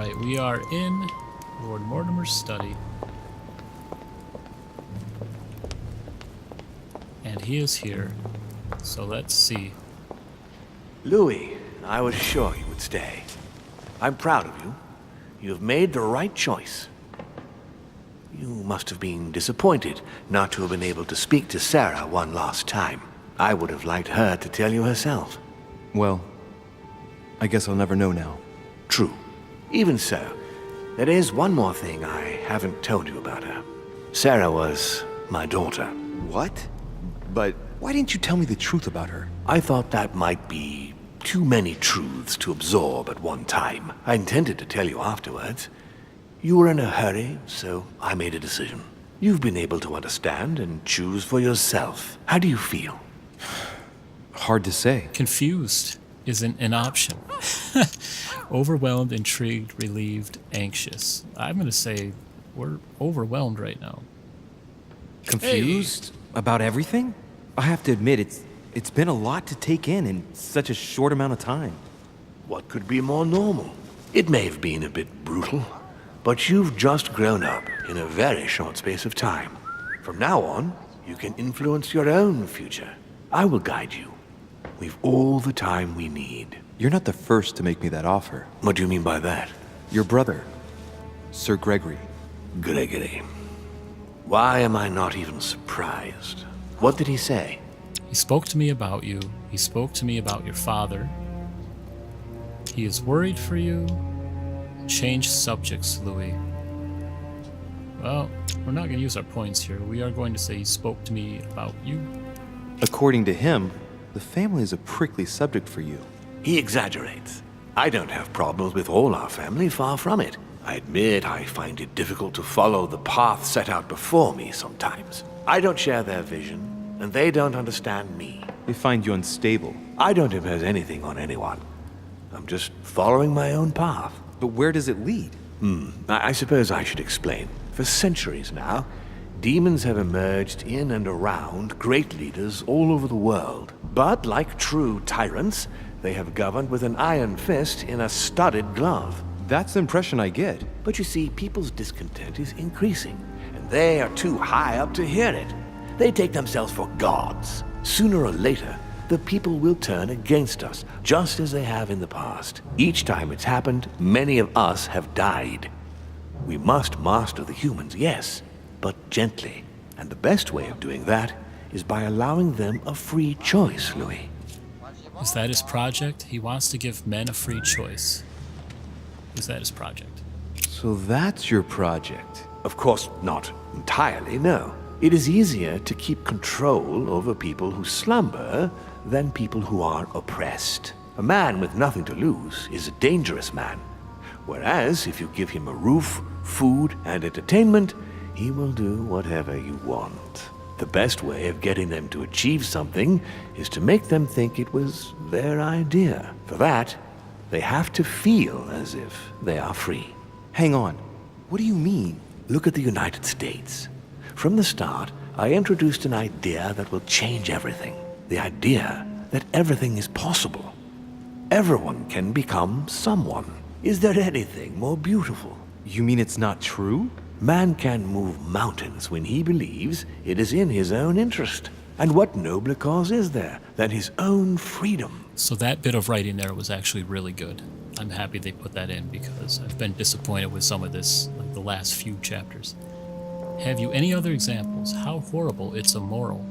Alright, we are in Lord Mortimer's study. And he is here. So let's see. Louis, I was sure you would stay. I'm proud of you. You have made the right choice. You must have been disappointed not to have been able to speak to Sarah one last time. I would have liked her to tell you herself. Well, I guess I'll never know now. True. Even so, there is one more thing I haven't told you about her. Sarah was my daughter. What? But why didn't you tell me the truth about her? I thought that might be too many truths to absorb at one time. I intended to tell you afterwards. You were in a hurry, so I made a decision. You've been able to understand and choose for yourself. How do you feel? Hard to say. Confused isn't an option. Overwhelmed, intrigued, relieved, anxious. I'm going to say we're overwhelmed right now. Confused about everything? I have to admit, it's been a lot to take in such a short amount of time. What could be more normal? It may have been a bit brutal, but you've just grown up in a very short space of time. From now on, you can influence your own future. I will guide you. We've all the time we need. You're not the first to make me that offer. What do you mean by that? Your brother, Sir Gregory. Gregory. Why am I not even surprised? What did he say? He spoke to me about you. He spoke to me about your father. He is worried for you. Change subjects, Louis. Well, we're not going to use our points here. We are going to say he spoke to me about you. According to him, the family is a prickly subject for you. He exaggerates. I don't have problems with all our family, far from it. I admit I find it difficult to follow the path set out before me sometimes. I don't share their vision, and they don't understand me. They find you unstable. I don't impose anything on anyone. I'm just following my own path. But where does it lead? I suppose I should explain. For centuries now, demons have emerged in and around great leaders all over the world. But like true tyrants, they have governed with an iron fist in a studded glove. That's the impression I get. But you see, people's discontent is increasing, and they are too high up to hear it. They take themselves for gods. Sooner or later, the people will turn against us, just as they have in the past. Each time it's happened, many of us have died. We must master the humans, yes, but gently. And the best way of doing that is by allowing them a free choice, Louis. Is that his project? He wants to give men a free choice. Is that his project? So that's your project. Of course, not entirely, no. It is easier to keep control over people who slumber than people who are oppressed. A man with nothing to lose is a dangerous man. Whereas, if you give him a roof, food, and entertainment, he will do whatever you want. The best way of getting them to achieve something is to make them think it was their idea. For that, they have to feel as if they are free. Hang on. What do you mean? Look at the United States. From the start, I introduced an idea that will change everything. The idea that everything is possible. Everyone can become someone. Is there anything more beautiful? You mean it's not true? Man can move mountains when he believes it is in his own interest. And what nobler cause is there than his own freedom? So that bit of writing there was actually really good. I'm happy they put that in because I've been disappointed with some of this, like the last few chapters. Have you any other examples? How horrible it's immoral.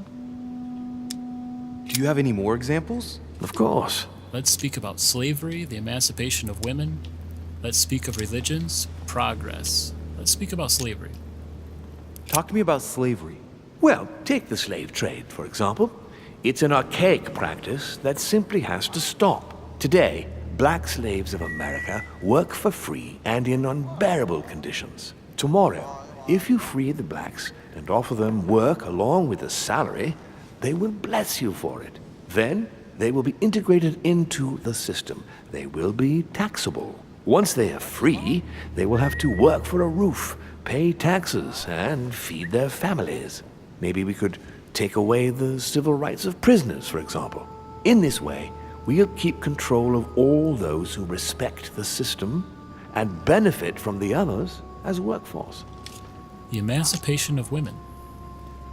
Do you have any more examples? Of course. Let's speak about slavery, the emancipation of women. Let's speak of religions, progress. Let's speak about slavery. Talk to me about slavery. Well, take the slave trade, for example. It's an archaic practice that simply has to stop. Today, black slaves of America work for free and in unbearable conditions. Tomorrow, if you free the blacks and offer them work along with a salary, they will bless you for it. Then, they will be integrated into the system. They will be taxable. Once they are free, they will have to work for a roof, pay taxes, and feed their families. Maybe we could take away the civil rights of prisoners, for example. In this way, we'll keep control of all those who respect the system and benefit from the others as workforce. The emancipation of women.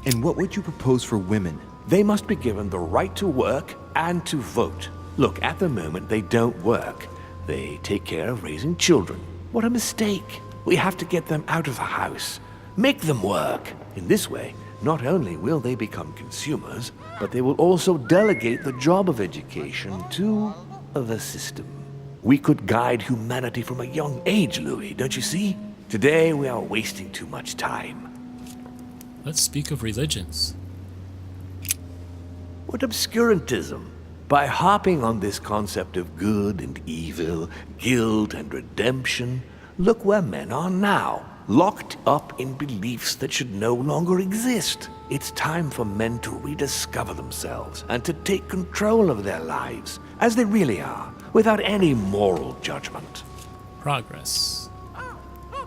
And what would you propose for women? They must be given the right to work and to vote. Look, at the moment they don't work. They take care of raising children. What a mistake. We have to get them out of the house. Make them work. In this way, not only will they become consumers, but they will also delegate the job of education to the system. We could guide humanity from a young age, Louis, don't you see? Today we are wasting too much time. Let's speak of religions. What obscurantism! By harping on this concept of good and evil, guilt and redemption, look where men are now, locked up in beliefs that should no longer exist. It's time for men to rediscover themselves and to take control of their lives, as they really are, without any moral judgment. Progress.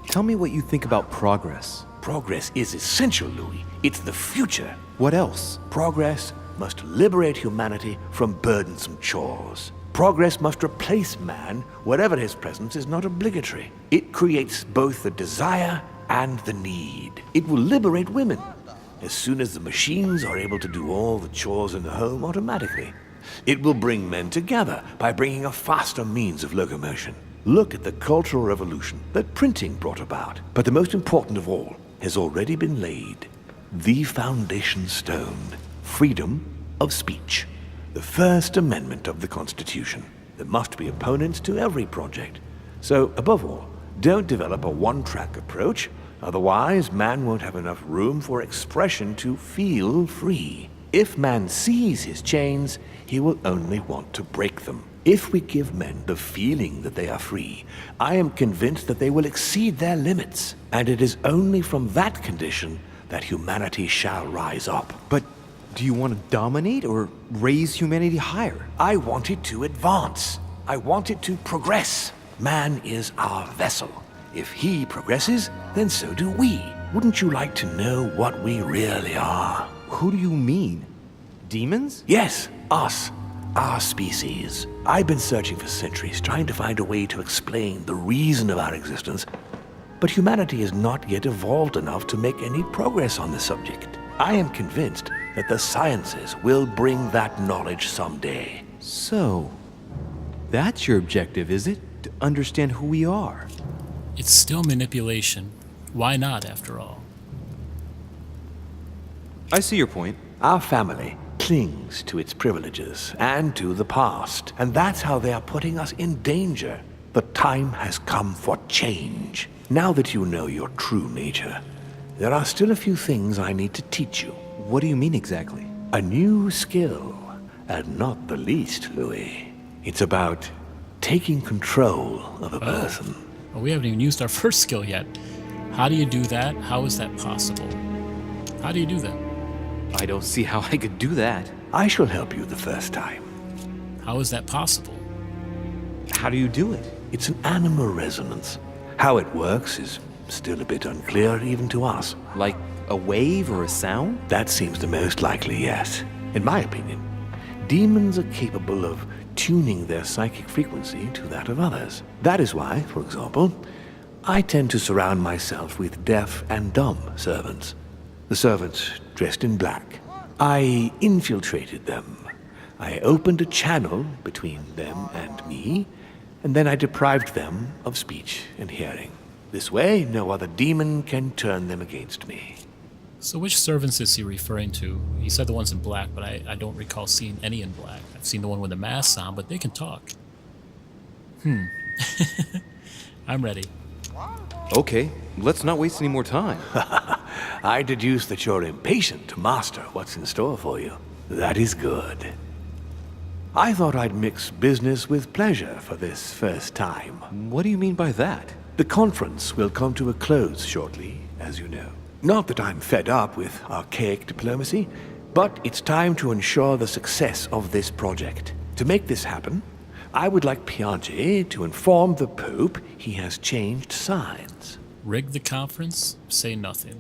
Tell me what you think about progress. Progress is essential, Louis. It's the future. What else? Progress must liberate humanity from burdensome chores. Progress must replace man wherever his presence is not obligatory. It creates both the desire and the need. It will liberate women as soon as the machines are able to do all the chores in the home automatically. It will bring men together by bringing a faster means of locomotion. Look at the Cultural Revolution that printing brought about. But the most important of all has already been laid. The foundation stone. Freedom of speech. The First Amendment of the Constitution. There must be opponents to every project. So, above all, don't develop a one-track approach. Otherwise, man won't have enough room for expression to feel free. If man sees his chains, he will only want to break them. If we give men the feeling that they are free, I am convinced that they will exceed their limits. And it is only from that condition that humanity shall rise up. But do you want to dominate or raise humanity higher? I want it to advance. I want it to progress. Man is our vessel. If he progresses, then so do we. Wouldn't you like to know what we really are? Who do you mean? Demons? Yes, us. Our species. I've been searching for centuries, trying to find a way to explain the reason of our existence. But humanity has not yet evolved enough to make any progress on the subject. I am convinced that the sciences will bring that knowledge someday. So, that's your objective, is it? To understand who we are? It's still manipulation. Why not, after all? I see your point. Our family clings to its privileges and to the past, and that's how they are putting us in danger. The time has come for change. Now that you know your true nature, there are still a few things I need to teach you. What do you mean exactly? A new skill, and not the least, Louis. It's about taking control of a person. Well, we haven't even used our first skill yet. How do you do that? How is that possible? How do you do that? I don't see how I could do that. I shall help you the first time. How is that possible? How do you do it? It's an animal resonance. How it works is still a bit unclear even to us. Like a wave or a sound? That seems the most likely, yes. In my opinion, demons are capable of tuning their psychic frequency to that of others. That is why, for example, I tend to surround myself with deaf and dumb servants. The servants dressed in black. I infiltrated them. I opened a channel between them and me, and then I deprived them of speech and hearing. This way, no other demon can turn them against me. So which servants is he referring to? He said the ones in black, but I don't recall seeing any in black. I've seen the one with the masks on, but they can talk. I'm ready. Okay, let's not waste any more time. I deduce that you're impatient to master what's in store for you. That is good. I thought I'd mix business with pleasure for this first time. What do you mean by that? The conference will come to a close shortly, as you know. Not that I'm fed up with archaic diplomacy, but it's time to ensure the success of this project. To make this happen, I would like Piaget to inform the Pope he has changed sides. Rig the conference? Say nothing.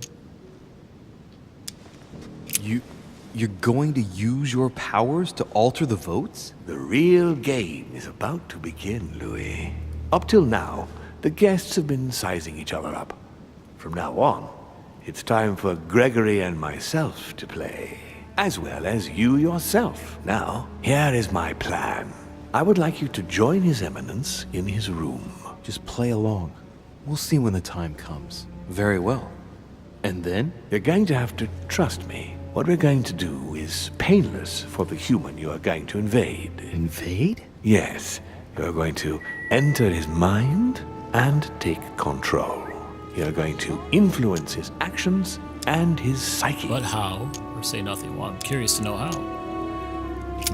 You're going to use your powers to alter the votes? The real game is about to begin, Louis. Up till now, The guests have been sizing each other up. From now on, it's time for Gregory and myself to play, as well as you yourself. Now, here is my plan. I would like you to join His Eminence in his room. Just play along. We'll see when the time comes. Very well. And then? You're going to have to trust me. What we're going to do is painless for the human you are going to invade. Invade? Yes, you're going to enter his mind and take control. You're going to influence his actions and his psyche. But how? Or say nothing. Well, I'm curious to know how.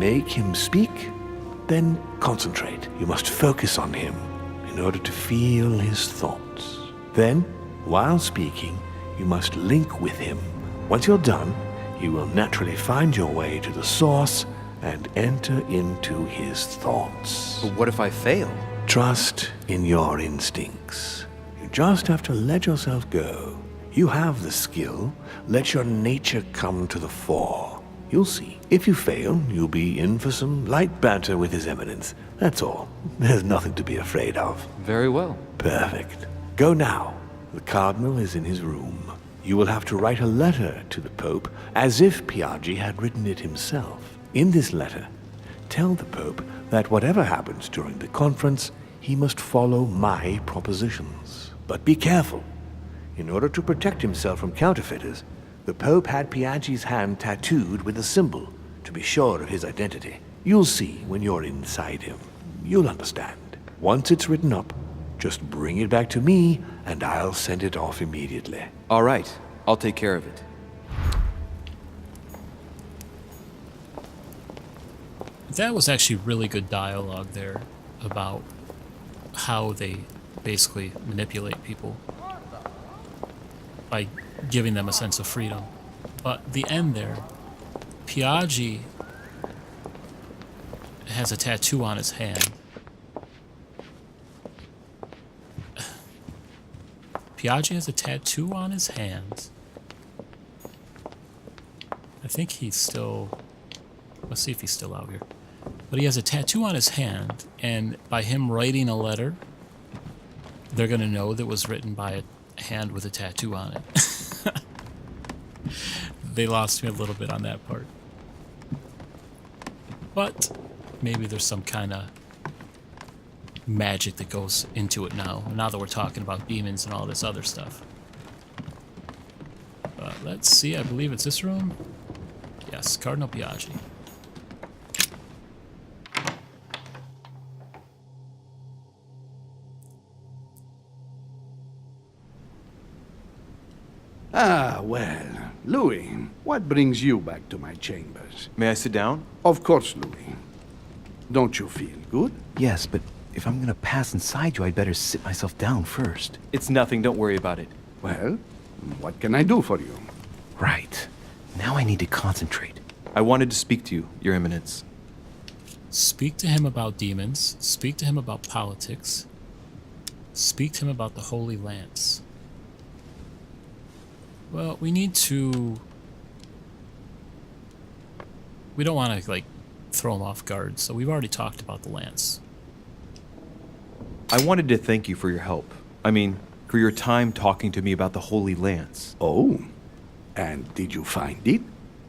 Make him speak, then concentrate. You must focus on him in order to feel his thoughts. Then, while speaking, you must link with him. Once you're done, you will naturally find your way to the source and enter into his thoughts. But what if I fail? Trust in your instincts. You just have to let yourself go. You have the skill. Let your nature come to the fore. You'll see. If you fail, you'll be in for some light banter with His Eminence. That's all. There's nothing to be afraid of. Very well. Perfect. Go now. The Cardinal is in his room. You will have to write a letter to the Pope as if Piaggi had written it himself. In this letter, tell the Pope that whatever happens during the conference, he must follow my propositions. But be careful. In order to protect himself from counterfeiters, the Pope had Piaggi's hand tattooed with a symbol to be sure of his identity. You'll see when you're inside him. You'll understand. Once it's written up, just bring it back to me and I'll send it off immediately. All right. I'll take care of it. That was actually really good dialogue there about how they basically manipulate people by giving them a sense of freedom. But the end there, Piaggi has a tattoo on his hand. Piaggi has a tattoo on his hand. I think he's still... Let's see if he's still out here. But he has a tattoo on his hand, and by him writing a letter, they're going to know that it was written by a hand with a tattoo on it. They lost me a little bit on that part. But maybe there's some kind of magic that goes into it now that we're talking about demons and all this other stuff. Let's see, I believe it's this room. Yes, Cardinal Piaggi. Ah, well, Louis, what brings you back to my chambers? May I sit down? Of course, Louis. Don't you feel good? Yes, but if I'm gonna pass inside you, I'd better sit myself down first. It's nothing. Don't worry about it. Well, what can I do for you? Right. Now I need to concentrate. I wanted to speak to you, Your Eminence. Speak to him about demons. Speak to him about politics. Speak to him about the Holy Lance. Well, we need to... We don't want to, like, throw him off guard, so we've already talked about the Lance. I wanted to thank you for your help. I mean, for your time talking to me about the Holy Lance. Oh, and did you find it?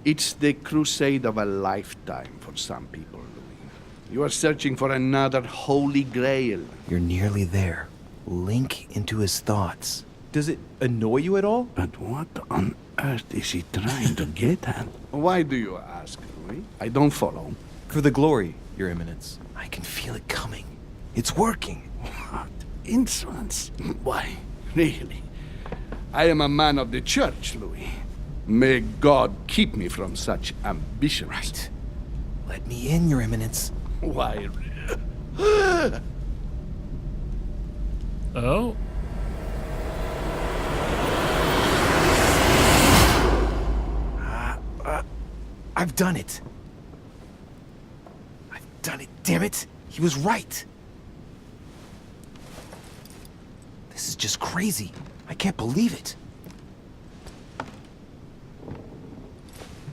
It's the crusade of a lifetime for some people, Louis. You are searching for another holy grail. You're nearly there. Link into his thoughts. Does it annoy you at all? But what on earth is he trying to get at? Why do you ask, Louis? I don't follow. For the glory, Your Eminence. I can feel it coming. It's working. What insolence? Why, really? I am a man of the church, Louis. May God keep me from such ambitions. Right. Let me in, Your Eminence. Why? Oh? I've done it. I've done it, damn it. He was right. This is just crazy. I can't believe it.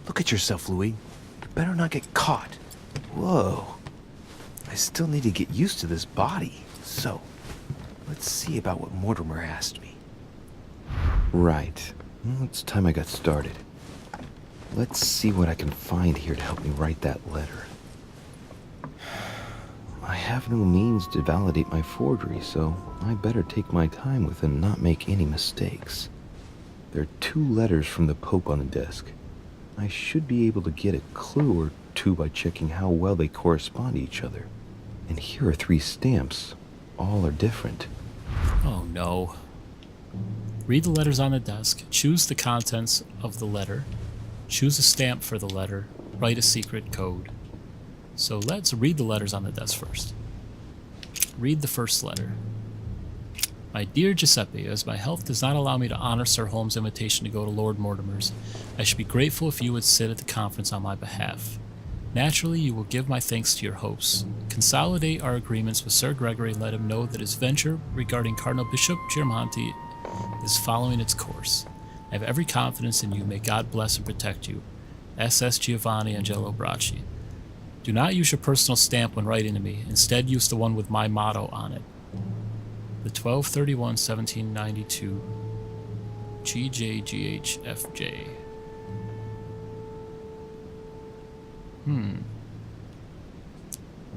Look at yourself, Louis. You better not get caught. Whoa. I still need to get used to this body. So, let's Let's see about what Mortimer asked me. Right. Well, it's time I got started. Let's see what I can find here to help me write that letter. I have no means to validate my forgery, so I better take my time with it and not make any mistakes. There are 2 letters from the Pope on the desk. I should be able to get a clue or 2 by checking how well they correspond to each other. And here are 3 stamps. All are different. Oh no. Read the letters on the desk, choose the contents of the letter, choose a stamp for the letter, write a secret code. So let's read the letters on the desk first. Read the first letter. My dear Giuseppe, as my health does not allow me to honor Sir Holmes' invitation to go to Lord Mortimer's, I should be grateful if you would sit at the conference on my behalf. Naturally, you will give my thanks to your hosts. Consolidate our agreements with Sir Gregory and let him know that his venture regarding Cardinal Bishop Giramonti is following its course. I have every confidence in you. May God bless and protect you. SS Giovanni Angelo Bracci. Do not use your personal stamp when writing to me. Instead, use the one with my motto on it. The 12/31/1792 GJGHFJ.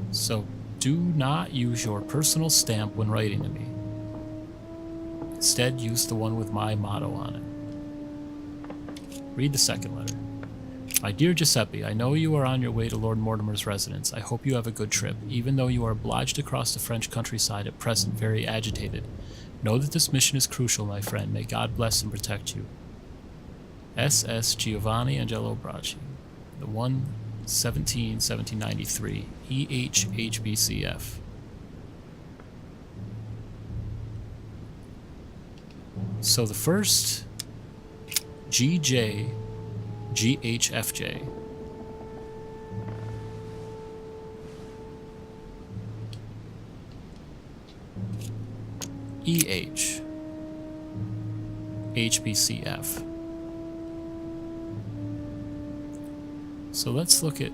So, do not use your personal stamp when writing to me. Instead, use the one with my motto on it. Read the second letter. My dear Giuseppe, I know you are on your way to Lord Mortimer's residence. I hope you have a good trip, even though you are obliged to cross the French countryside at present very agitated. Know that this mission is crucial, my friend. May God bless and protect you. SS Giovanni Angelo Bracci. The 1/17/1793. EHHBCF. So the first GJGHFJ. HBCF. So let's look at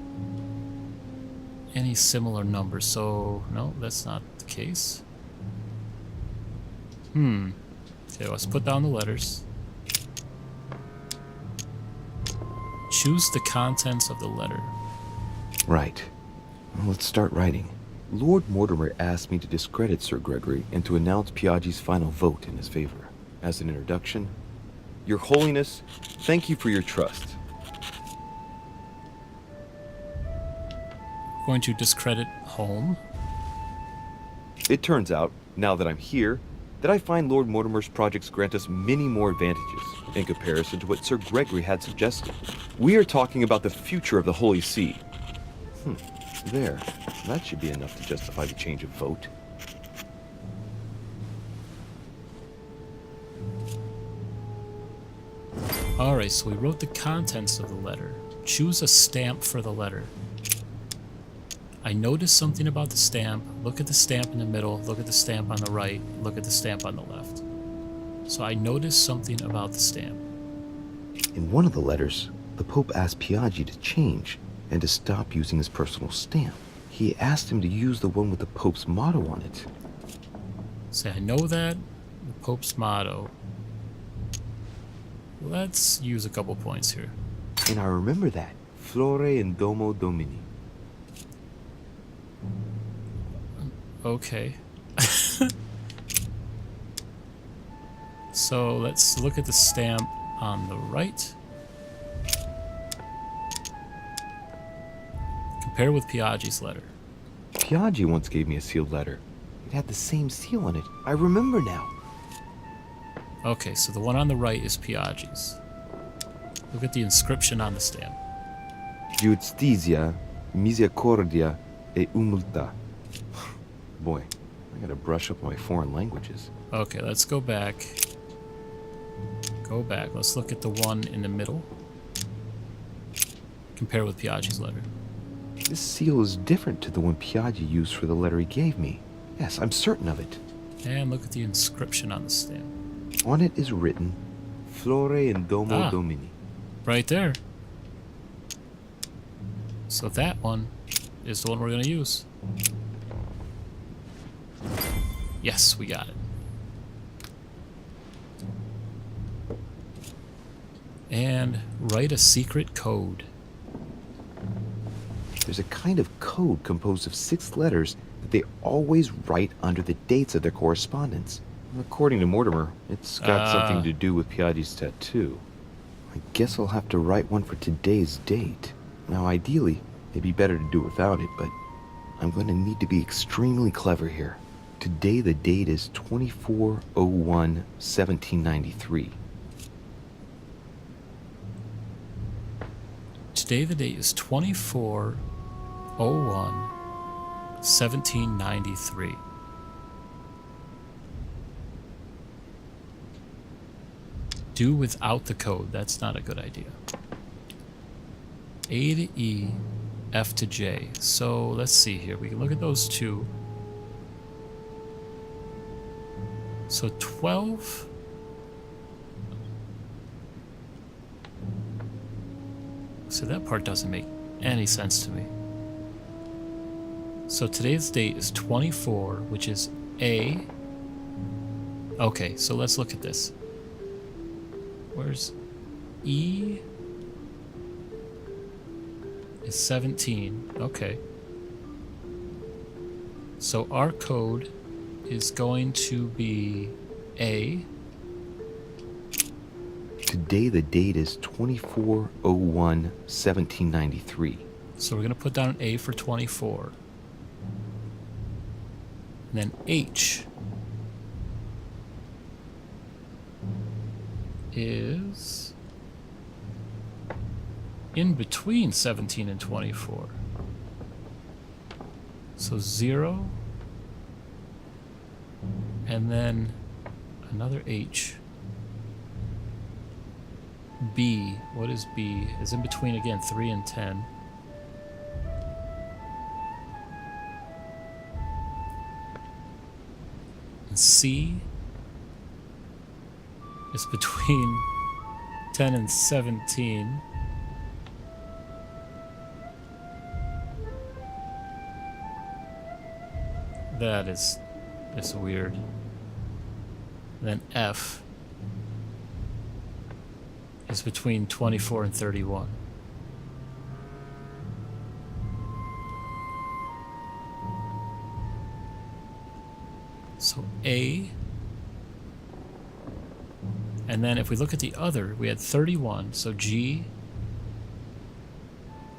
any similar numbers. So, no, that's not the case. Okay, let's put down the letters. Choose the contents of the letter. Right. Well, let's start writing. Lord Mortimer asked me to discredit Sir Gregory and to announce Piaggi's final vote in his favor. As an introduction, Your Holiness, thank you for your trust. Going to discredit home. It turns out, now that I'm here, that I find Lord Mortimer's projects grant us many more advantages in comparison to what Sir Gregory had suggested. We are talking about the future of the Holy See. There. That should be enough to justify the change of vote. Alright, so we wrote the contents of the letter. Choose a stamp for the letter. I noticed something about the stamp. Look at the stamp in the middle, look at the stamp on the right, look at the stamp on the left. So I noticed something about the stamp. In one of the letters, the Pope asked Piaggi to change and to stop using his personal stamp. He asked him to use the one with the Pope's motto on it. Say, I know that. The Pope's motto. Let's use a couple points here. And I remember that. Flore in Domo Domini. Okay. So let's look at the stamp on the right. Compare with Piaggi's letter. Piaggi once gave me a sealed letter. It had the same seal on it. I remember now. Okay, so the one on the right is Piaggi's. Look at the inscription on the stamp. Giustizia, misericordia e humiltà. Boy, I gotta brush up my foreign languages. Okay, let's go back. Go back. Let's look at the one in the middle. Compare with Piaggi's letter. This seal is different to the one Piaggi used for the letter he gave me. Yes, I'm certain of it. And look at the inscription on the stamp. On it is written, Flore in Domo Domini. Right there. So that one is the one we're going to use. Yes, we got it. And write a secret code. There's a kind of code composed of 6 letters that they always write under the dates of their correspondence. According to Mortimer, it's got something to do with Piaggi's tattoo. I guess I'll have to write one for today's date. Now, ideally, it'd be better to do without it, but I'm going to need to be extremely clever here. Today, the date is 24/01/1793. Today the date is 24/01/1793. Do without the code. That's not a good idea. A to E, F to J. So let's see here. We can look at those two. So 12. So that part doesn't make any sense to me. So today's date is 24, which is A. Okay, so let's look at this. Where's E? Is 17. Okay. So our code is going to be A. Today, the date is 24/01/1793. So we're going to put down an A for 24. And then H is in between 17 and 24. So 0. And then another H. B. What is B? Is in between again 3 and 10. And C is between 10 and 17. That is weird. And then F is between 24 and 31. So A, and then if we look at the other, we had 31, so G.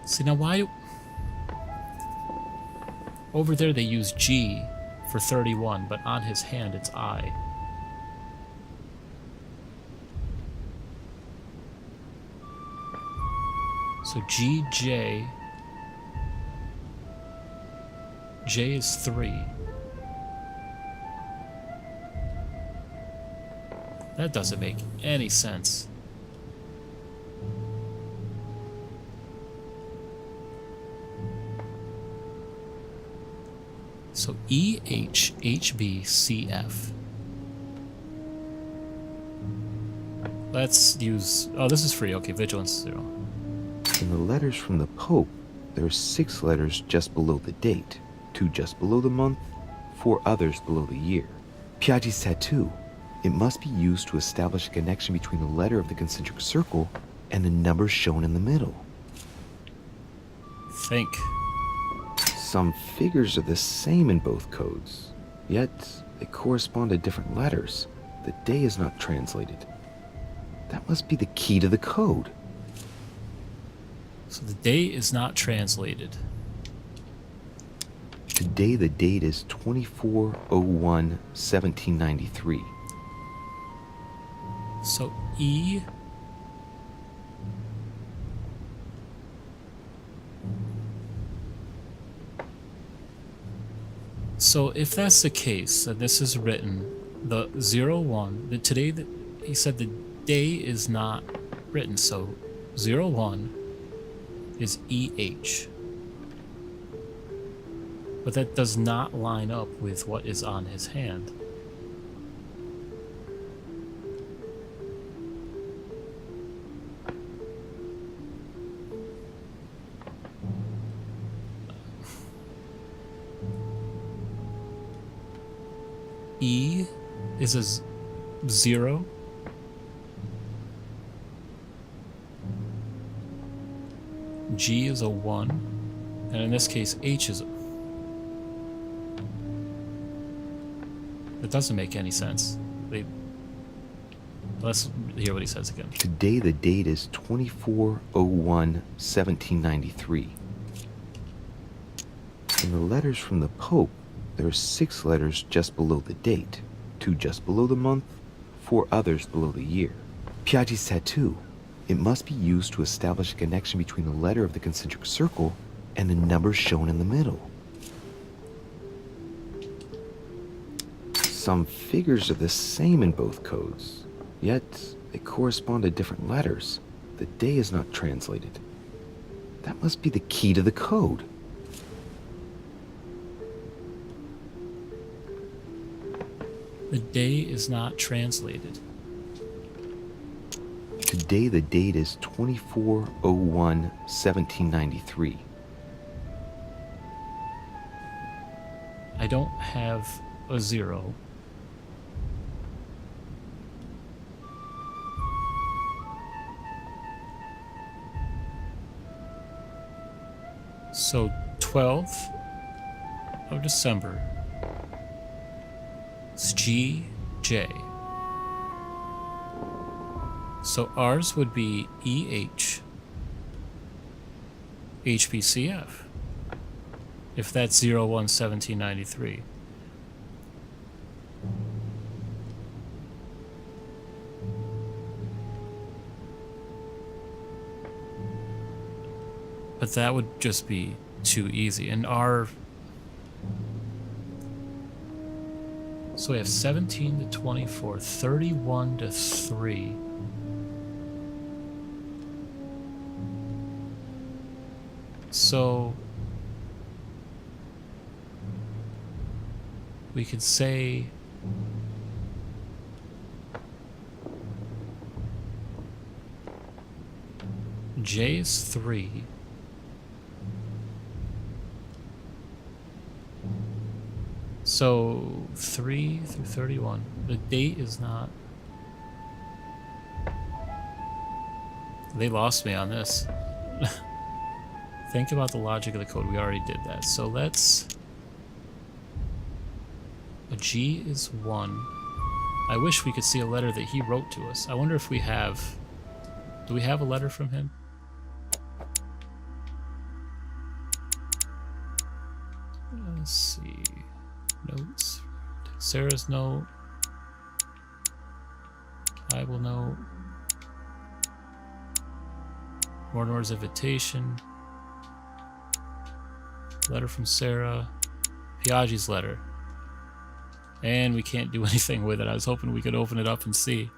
See, now why over there they use G for 31, but on his hand it's I. So GJ, J is 3. That doesn't make any sense. So EH, HB, CF. Let's use, oh, this is free. Okay, vigilance 0. In the letters from the Pope, there are 6 letters just below the date, 2 just below the month, 4 others below the year. Piaggi's tattoo. It must be used to establish a connection between the letter of the concentric circle and the numbers shown in the middle. Think. Some figures are the same in both codes, yet they correspond to different letters. The day is not translated. That must be the key to the code. So the day is not translated. Today the date is 24/01/1793. So E So if that's the case, and this is written, the 01, the today that he said the day is not written, so 01 is EH. But that does not line up with what is on his hand. E is a 0. G is a 1, and in this case, H is a... It doesn't make any sense. Let's hear what he says again. Today the date is 24/01/1793. In the letters from the Pope, there are 6 letters just below the date, 2 just below the month, 4 others below the year. Piaggi's tattoo. It must be used to establish a connection between the letter of the concentric circle and the number shown in the middle. Some figures are the same in both codes, yet they correspond to different letters. The day is not translated. That must be the key to the code. The day is not translated. Today the date is 24/01/1793. I don't have a 0. So 12th of December. It's GJ. So ours would be EH HBCF. If that's 01/1793. But that would just be too easy. And our... So we have 17 to 24, 31 to 3. So we could say J is 3. So 3 through 31. The date is not... They lost me on this. Think about the logic of the code. We already did that. So let's... A G is 1. I wish we could see a letter that he wrote to us. I wonder if we have... Do we have a letter from him? Let's see... Notes. Sarah's note. Bible note. Mortimer's invitation. Letter from Sarah. Piaggi's letter. And we can't do anything with it. I was hoping we could open it up and see.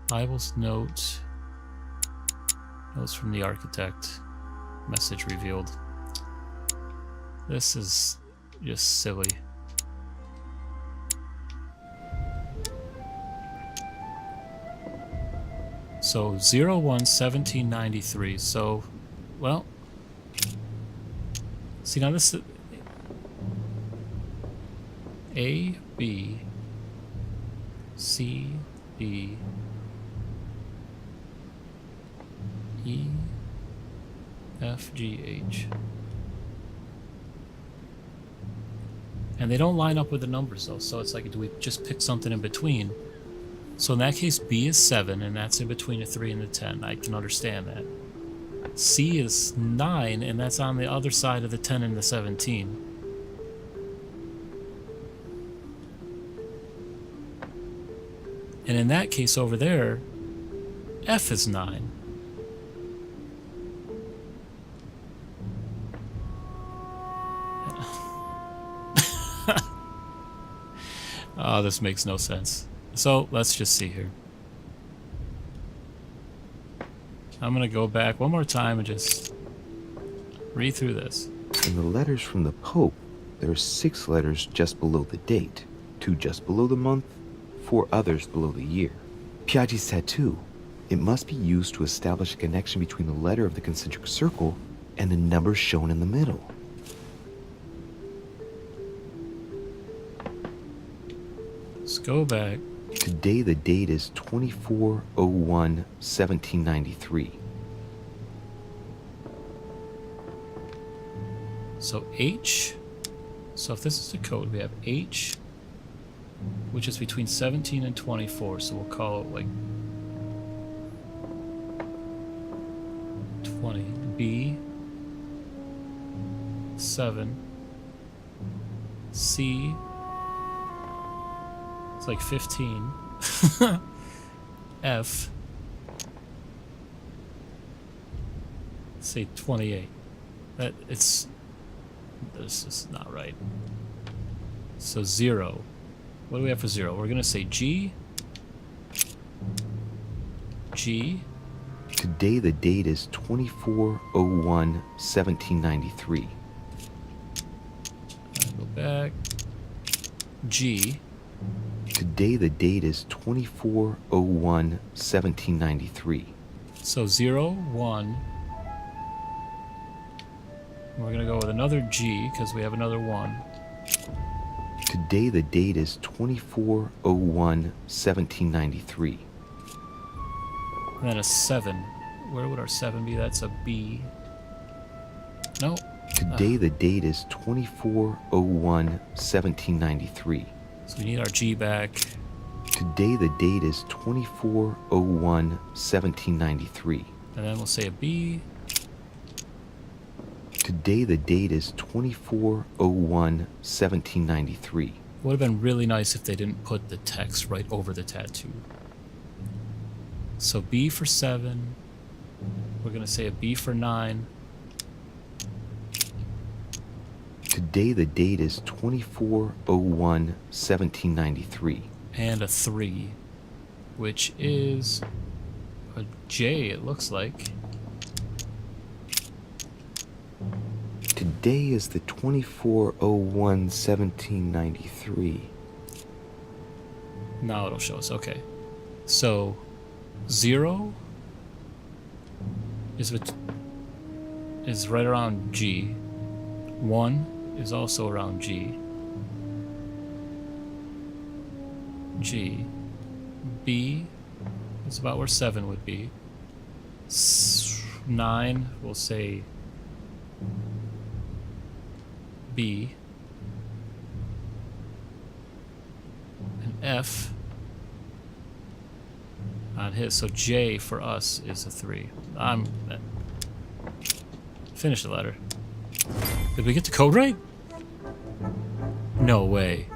Bible's note. Notes from the architect. Message revealed. This is just silly. So 01/1793. So, well, see now this is A, B, C, D, E, F, G, H. And they don't line up with the numbers though, so it's like, do we just pick something in between? So in that case, B is 7, and that's in between a 3 and a 10. I can understand that. C is 9, and that's on the other side of the 10 and the 17. And in that case over there, F is 9. Oh, this makes no sense. So let's just see here. I'm gonna go back one more time and just read through this. In the letters from the Pope, there are 6 letters just below the date, 2 just below the month, 4 others below the year. Piaggi's tattoo. It must be used to establish a connection between the letter of the concentric circle and the number shown in the middle. Let's go back. Today the date is 24/01/1793. So H. So if this is the code, we have H, which is between 17 and 24. So we'll call it like 20. B. 7. C. It's like 15. F. Say 28. This is not right. So 0. What do we have for 0? We're gonna say G. G. Today the date is 24/01/1793. Go back. G. Today the date is 24/01/1793. So 0, 1. We're gonna go with another G because we have another 1. Today the date is 24/01/1793. And then a 7. Where would our 7 be? That's a B. No. Today the date is 24/01/1793. So we need our G back. Today the date is 24/01/1793. And then we'll say a B. Today the date is 24/01/1793. Would have been really nice if they didn't put the text right over the tattoo. So B for 7. We're going to say a B for 9. Today the date is 24/01/1793. And a 3, which is a J, it looks like. Today is the 24/01/1793. Now it'll show us. Okay. So 0 is right around G. 1 is also around G. G. B is about where 7 would be. 9, we'll say B. And F on his. So J for us is a 3. Finish the letter. Did we get the code right? No way.